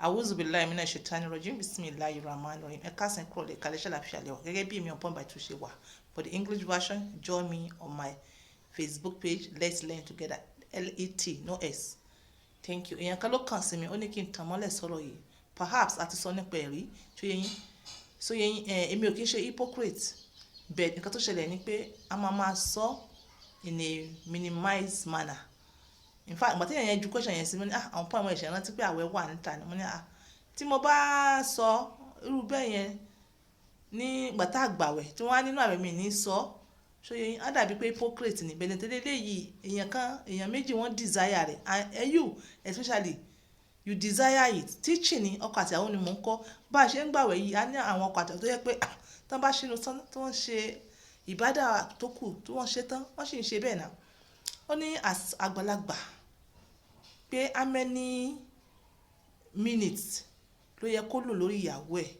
Awuzu billahi minash shaitani rajim. Bismillahir rahmanir rahim. Ẹ káàsán kúrò lè kalẹ̀ ṣàlàfíà lẹ́wà gẹ́gẹ́ bí èmi ọ̀pọ̀n bá tún ṣe wà. For the English version, join me on my Facebook page. Let's learn together. Let, no S. Thank you. Èèyàn kan ló kàn sí mi, ó ní kí n tàn mọ́lẹ̀ sọ̀rọ̀ yìí. Perhaps àti sọ nípa ẹ̀rí tó yẹ yín. So yẹ yín, èmi ò kí ń ṣe hypocrite. But nǹkan tó ṣẹlẹ̀ ni pé a máa sọ in a minimized manner. In fact, ìgbà tí èèyàn yẹn ju question yẹn sí mi ní àwọn pọ́n àwọn ẹ̀ṣẹ̀ rántí pé àwẹ̀ wà níta ni mo ní tí mo bá sọ irú bẹ́ẹ̀ yẹn ní ìgbà tá àgbàwẹ̀ tí wọ́n á nínú àwẹ̀ mi ní sọ ṣó yẹ á dàbí pé hypocrite ní bẹ̀rẹ̀ tẹ́lẹ̀ léyìí èèyàn méjì wọ́n desire rẹ̀ and you especially you desire it. Teaching ni ọkọ àti àwọn ni mò ń kọ́ bá a ṣe ń gbàwẹ̀ yìí á ní àwọn ọkọ àti àwọn tó yẹ pé tán bá ṣínú tán tí wọ́n ṣe ìbádà tó kù tí wọ́n ṣe tán wọ́n sì ń ṣe bẹ́ẹ̀ náà. Ó ní àgbàlagbà pé how many minutes ló yẹ kó lò lórí ìyàwó ẹ̀,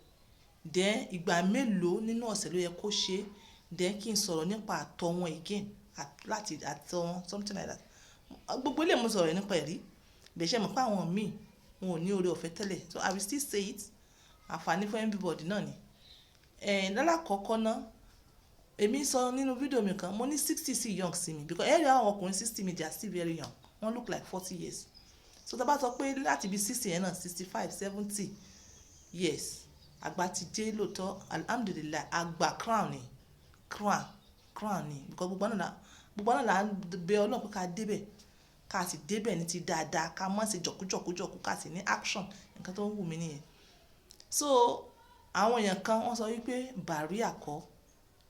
then ìgbà mélòó nínú ọ̀sẹ̀ ló yẹ kó ṣe, then kí n sọ̀rọ̀ nípa àtọ̀ wọn again láti àtọ̀ wọn something like that. Gbogbo ilé mo sọ̀rọ̀ nípa ẹ̀rí bẹ́ẹ̀ ṣe mọ̀ pé àwọn míì wọn ò ní oore ọ̀fẹ́ tẹ́lẹ̀, so I will still say it. Àǹfààní fún everybody náà ni. Lálákọ̀ọ́kọ́ náà èmi sọ nínú fídíò mi kan mo ní 60 sí young sí mi because ẹ̀rí àwọn ọkùnrin 60 mi they are still very young, wọ́n look like 40 years. So tá bá sọ pé láti bí 60 yẹn náà 65 70 years àgbà ti dé lóòótọ́ alhamdulillah àgbà crown ni because gbogbo náà là ń bẹ Ọlọ́run pé ká débẹ̀ ká sì débẹ̀ ní ti dáadáa ká má ṣe jọ̀kújọ̀kú ká sì ní action nǹkan tó ń wù mí nìyẹn. So àwọn èèyàn kan wọ́n sọ wípé bàríà kọ́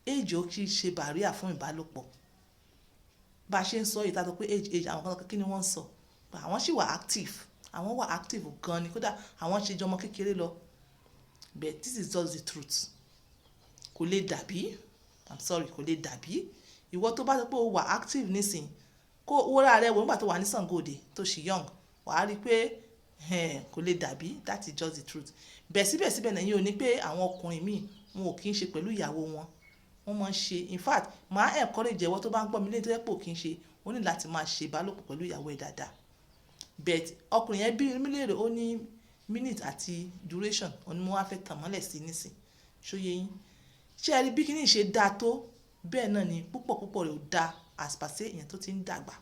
age ó kì í ṣe bàríà fún ìbálòpọ̀ bá a ṣe ń sọ yìí tá a sọ pé age àwọn kan kí ni wọ́n ń sọ àwọn sì wà active àwọn wà active gan ni kódà àwọn ṣe jọmọ kékeré lọ but this is just the truth. Kò lè dàbí I'm sorry kò lè dàbí ìwọ tó bá sọ pé o wà active nísìn kó wúrà rẹ wò nígbà tó wà ní Sàngóòdè tó ṣì young wàá rí i pé kò lè dàbí that is just the truth. Bẹ́ẹ̀ síbẹ̀síbẹ̀ náà yín ò ní pé àwọn ọkùnrin míì wọn ò kí ń ṣe pẹ̀lú ìyàwó wọn wọ́n máa ń ṣe in fact máa encourage ẹ̀wọ́ tó bá ń gbọ́ mi lé tó yẹ pé ò kí ń ṣe ó ní láti máa ṣe ìbálòpọ̀ pẹ̀lú ìyàwó ẹ̀ dáadáa. But ọkùnrin yẹn bí mi léèrè ó ní minute àti duration ó ní mo wá fẹ́ tàn mọ́lẹ̀ sí nísìn ṣó yé yín. Ṣé ẹ rí bí kíní ṣe dáa tó bẹ́ẹ̀ náà ni púpọ̀ rẹ̀ ò dáa as per say èèyàn tó ti ń dàgbà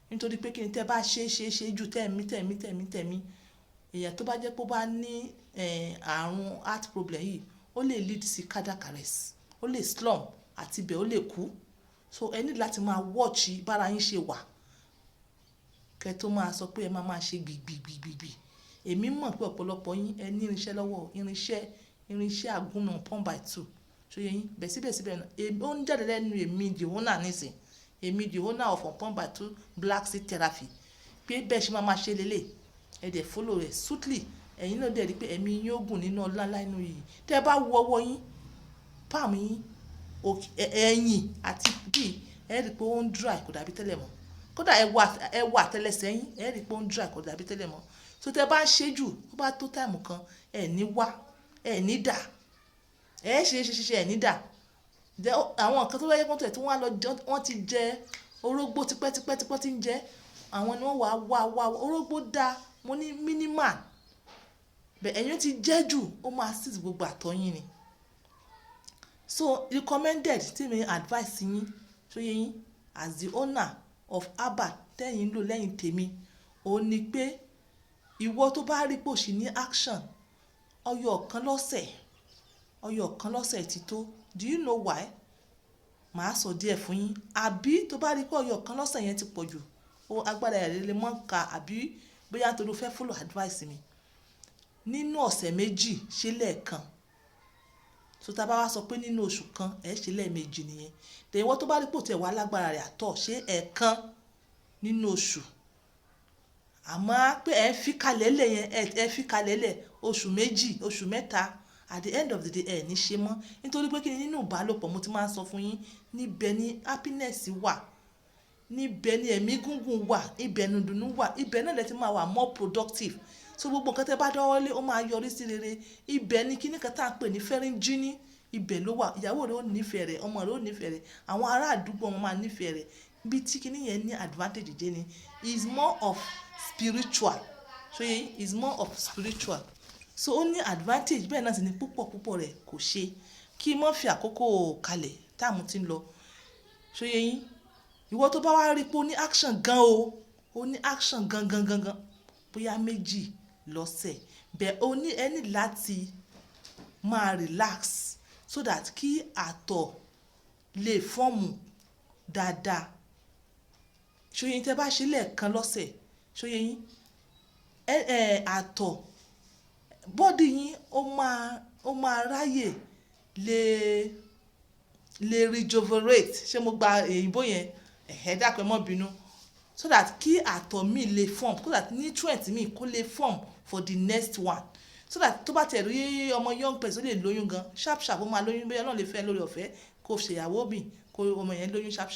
nítorí pé kíni tẹ́ bá ṣe jù tẹ̀mí èèyàn tó bá jẹ́ pé ó bá ní àrùn heart problem yìí ó lè lead sí cardiac arrest ó lè slump àti bẹ́ẹ̀ ó lè kú. So ẹ ní láti máa watch bára yín ṣe wà kẹ́ tó máa sọ pé ẹ máa ṣe gbìgbìgbìgbì. Èmi mọ̀ pé ọ̀pọ̀lọpọ̀ yín ẹ ní irinṣẹ́ lọ́wọ́ irinṣẹ́ àgúnná pọ́n by 2 ṣó yẹ yín bẹ́ẹ̀ síbẹ̀síbẹ̀ náà ó ń jáde lẹ́nu èmi the owner nísìn èmi the owner of pọ́n by 2 black seed therapy pé bẹ́ẹ̀ ṣe máa ṣe lélẹ̀ ẹ dẹ̀ follow rẹ̀ swiftly ẹ̀yin náà dẹ̀ rí pé ẹ̀mí yín ó gùn nínú ọlá nínú yìí tẹ́ bá wọ ọwọ́ yín palm yín ẹ̀yìn àti bí ẹ rí pé ó ń dry kò dàbí tẹ́lẹ̀ mọ́ kódà ẹ wọ àtẹ́lẹsẹ̀ yín ẹ rí pé ó ń dry kò dàbí tẹ́lẹ̀ mọ́. So tẹ́ bá ń ṣe jù ó bá tó táìmù kan ẹ ní wá ẹ ní dà ẹ ṣe ẹ ní dà àwọn nǹkan tó wáyé kọ́ńtò ẹ̀ tí wọ́n ti jẹ orógbó tipẹ́ tí ń jẹ àwọn ni wọ́n wá orógbó dá mo ní minimal bẹ́ẹ̀ ẹ̀yin ti jẹ́ jù ó máa seize gbogbo àtọ̀yìn ni. So recommended tí mi advice yín ṣó yẹ yín as the owner of herbal tẹ́yìn lò lẹ́yìn tèmi ó ní pé ìwọ tó bá rí pò sí ní action ọyọ kan lọ́sẹ̀ ti tó. Do you know why? Màá sọ díẹ̀ fún yín àbí tó bá rí pé ọyọ kan lọ́sẹ̀ yẹn ti pọ̀ jù ó agbára ẹ̀ lè mọ́ ká àbí bóyá tó ló fẹ́ follow advice mi nínú ọ̀sẹ̀ méjì ṣe lẹ́ẹ̀kan. So tá bá wá sọ pé nínú oṣù kan ẹ ṣe lẹ́ẹ̀mejì nìyẹn tẹ̀yìn wọ́n tó bá rí pò tẹ̀ wá lágbára rẹ̀ àtọ̀ ṣe ẹ̀ẹ̀kan nínú oṣù àmọ́ pé ẹ fi kalẹ̀ lẹ̀ yẹn ẹ fi kalẹ̀ lẹ̀ oṣù méjì oṣù mẹ́ta at the end of the day ẹ ní ṣe mọ́ nítorí pé kí ni nínú ìbálòpọ̀ mo ti máa ń sọ fún yín níbẹ̀ ni happiness wà níbẹ̀ ni ẹ̀mí gúngùn wà ibẹ̀ ni ìdùnnú wà ibẹ̀ náà lẹ ti máa wà more productive. So gbogbo nǹkan tẹ́ bá dọ́wọ́lé ó máa yọrí sí rere ibẹ̀ ni kíní kan tá à ń pè ní fẹ́rin jíní ibẹ̀ ló wà ìyàwó rẹ̀ ó nífẹ̀ẹ́ rẹ̀ ọmọ rẹ̀ ó nífẹ̀ẹ́ rẹ̀ àwọn ará àdúgbò wọn máa nífẹ̀ẹ́ rẹ̀ bí tí kíní yẹn ní advantage jẹ́ ni is more of spiritual so yẹn is more of spiritual, so ó ní advantage bẹ́ẹ̀ náà sì ni púpọ̀ rẹ̀ kò ṣe kí mọ́ fi àkókò kalẹ̀ táàmù ti ń lọ, so yẹn ìwọ tó bá wá rí pé ó ní action gan o, ó ní action gan bóyá méjì lọ́sẹ̀ bẹ́ẹ̀ ó ní ẹni láti máa relax so that kí àtọ̀ lè fọ́ọ̀mù dáadáa, ṣóyìn tẹ́ bá ṣe lẹ́ẹ̀kan lọ́sẹ̀ ṣóyìn àtọ̀ bọ́dì yín ó máa ráyè lè rejuvenate, ṣé mo gba èyìnbó yẹn dákẹ́ mọ́ bínú, so that kí àtọ̀ mi lè form, so that nutrient mi kó lè form for the next one, so that tó bá tẹ̀ rí ọmọ young person lè lóyún gan sharp ó máa lóyún bóyá náà lè fẹ́ lórí ọ̀fẹ́ kó ṣèyàwó bì kó ọmọ yẹn lóyún sharp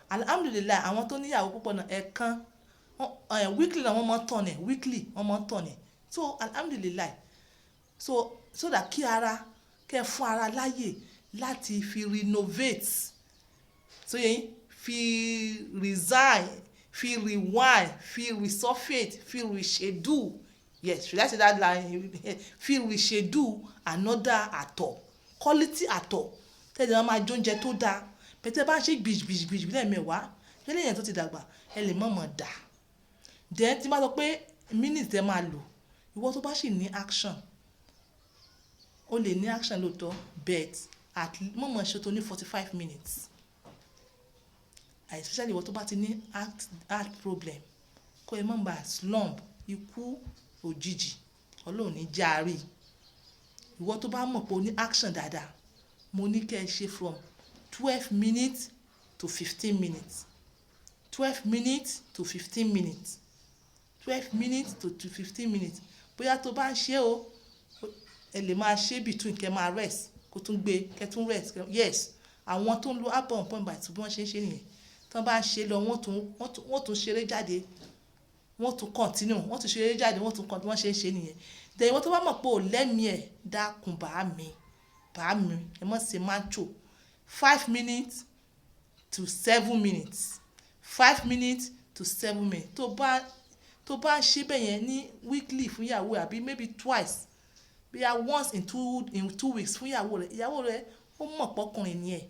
alhamdulilayi àwọn tó níyàwó púpọ̀ náà ẹ̀ẹ̀kan weekly náà wọ́n mọ̀ tán ẹ̀ weekly wọ́n mọ̀ tán ẹ̀, so alhamdulilayi so that kí ara kẹ́ fún ara láyè láti fi renovate, so yẹn fi resign fi rewind fi resurface fi reschedule, yes should I say that line, fi reschedule another àtọ̀ quality àtọ̀ tẹ́lẹ̀ wọn máa jó oúnjẹ tó dáa, pẹ̀tẹ́ bá ń ṣe gbìjì lẹ́ẹ̀mẹ́wàá yẹ́lẹ́ yẹn tó ti dàgbà ẹ lè mọ̀mọ́ dà, then tí máa sọ pé minute ẹ máa lò ìwọ tó bá sì ní action o lè ní action lóòótọ́ but at mọ̀mọ́ ṣe tó ní 45 minutes, especially ìwọ tó bá ti ní heart problem kó ẹ mọ̀ bá slump ikú òjijì ọlọ́run ní járe, ìwọ tó bá mọ̀ pé o ní action dáadáa mo ní kẹ́ ẹ ṣe from 12 minutes to 15 minutes 12 minutes to 15 minutes 12 minutes to 15 minutes bóyá tó bá ń ṣe o ẹ lè máa ṣe between kẹ́ máa rest kó tún gbé kẹ́ tún rest yes àwọn tó ń lo app on point by two bí wọ́n ṣe ń ṣe nìyẹn tí wọ́n bá ń ṣe lọ wọ́n tún ṣeré jáde wọ́n tún continue wọ́n tún ṣeré jáde wọ́n tún continue wọ́n ṣe ń ṣe nìyẹn then ìwọ tó bá mọ̀ pé ò lẹ́mìí ẹ̀ dákun bá mi ẹ mọ̀ ṣe mancho 5 minutes to 7 minutes 5 minutes to 7 minutes tó bá ń ṣe bẹ́ẹ̀ yẹn ní weekly fún ìyàwó àbí maybe twice bíyà once in 2 weeks fún ìyàwó rẹ ó mọ̀ pọ́kùnrin ni ẹ̀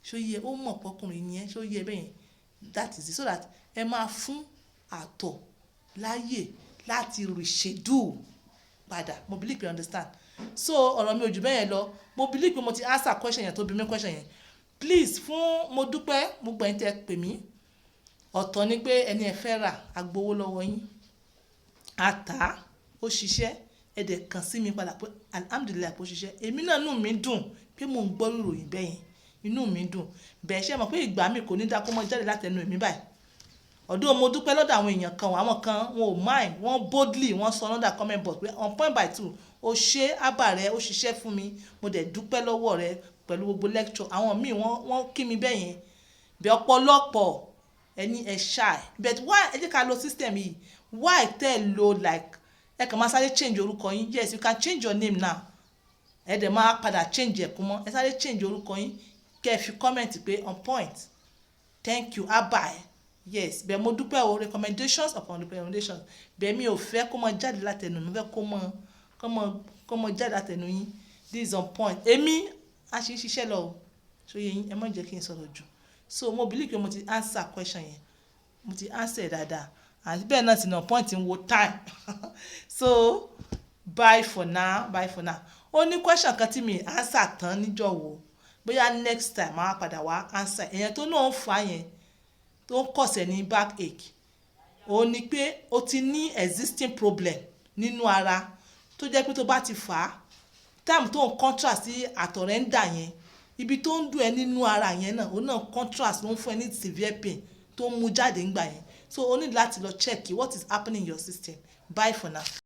ṣó yẹ ó mọ̀ pọ́kùnrin ni ẹ̀ ṣó yẹ bẹ́ẹ̀ yẹn that is it, so that ẹ máa fún àtọ̀ láyè láti reschedule padà mo believe you understand, so ọ̀rọ̀ mi ò jù bẹ́ẹ̀ yẹn lọ mo believe pé mo ti answer question yẹn tó bí mi question yẹn please fún mo dúpẹ́ mo gbẹ̀yìn tẹ́ pè mí ọ̀tọ̀ ni pé ẹni ẹ fẹ́ rà agbowó lọ́wọ́ yín àtà ó ṣiṣẹ́ ẹ̀dẹ̀ kàn sí mi padà pé alhamdulilayi kò ṣiṣẹ́ èmi náà inú mi dùn pé mo ń gbọ́ ìròyìn bẹ́yẹn inú mi dùn bẹ́ẹ̀ ṣe mọ̀ pé ìgbà mi kò ní dá kó mọ́ jáde látẹnu èmi báyìí ọ̀dọ̀ mo dúpẹ́ lọ́dọ̀ àwọn èèyàn kan àwọn kan wọn ò mind wọ́n boldly wọ́n sọ lọ́dà comment box pé on point by two o ṣe àbá rẹ ó ṣiṣẹ́ fún mi mo dẹ̀ dúpẹ́ lọ́wọ́ rẹ pẹ̀lú gbogbo lecture àwọn míì wọ́n kí mi bẹ́yẹn bẹ́ẹ̀ ọ̀pọ̀lọpọ̀ ẹni ẹ̀ ṣáì but why ẹ jẹ́ ká lo system yìí why tẹ́ lo like ẹ kàn máa sáré change orúkọ yín yes you can change your name now ẹ dẹ̀ máa padà change ẹ̀kún mọ́ ẹ sáré change orúkọ yín kẹ́ ẹ fi comment pé on point thank you abba yes bẹ́ẹ̀ mo dúpẹ́ o recommendations upon recommendations bẹ́ẹ̀ mi ò fẹ́ kó mọ jáde látẹnu mi fẹ́ kó mọ jáde látẹnu yín this is on point èmi a ṣì ń ṣiṣẹ́ lọ o so yẹ yín ẹ má jẹ́ kí n sọ̀rọ̀ jù so mo believe pé mo ti answer question yẹn mo ti answer dáadáa àti bẹ́ẹ̀ náà sì náà point ń wo time so bye for now ó ní question kan tí mi answer tán níjọ́ wo bóyá next time máa padà wá answer èèyàn tó náà ń fa yẹn tó ń kọ̀sẹ̀ ní backache ó ní pé ó ti ní existing problem nínú ara tó jẹ́ pé tó bá ti fà á time tó ń contrast sí àtọ̀rẹ́ ń dà yẹn ibi tó ń dùn ẹ́ nínú ara yẹn náà ó náà contrast ló ń fún ẹ ní severe pain tó ń mú jáde ńgbà yẹn so o ní láti lọ check what is happening in your system bye for now.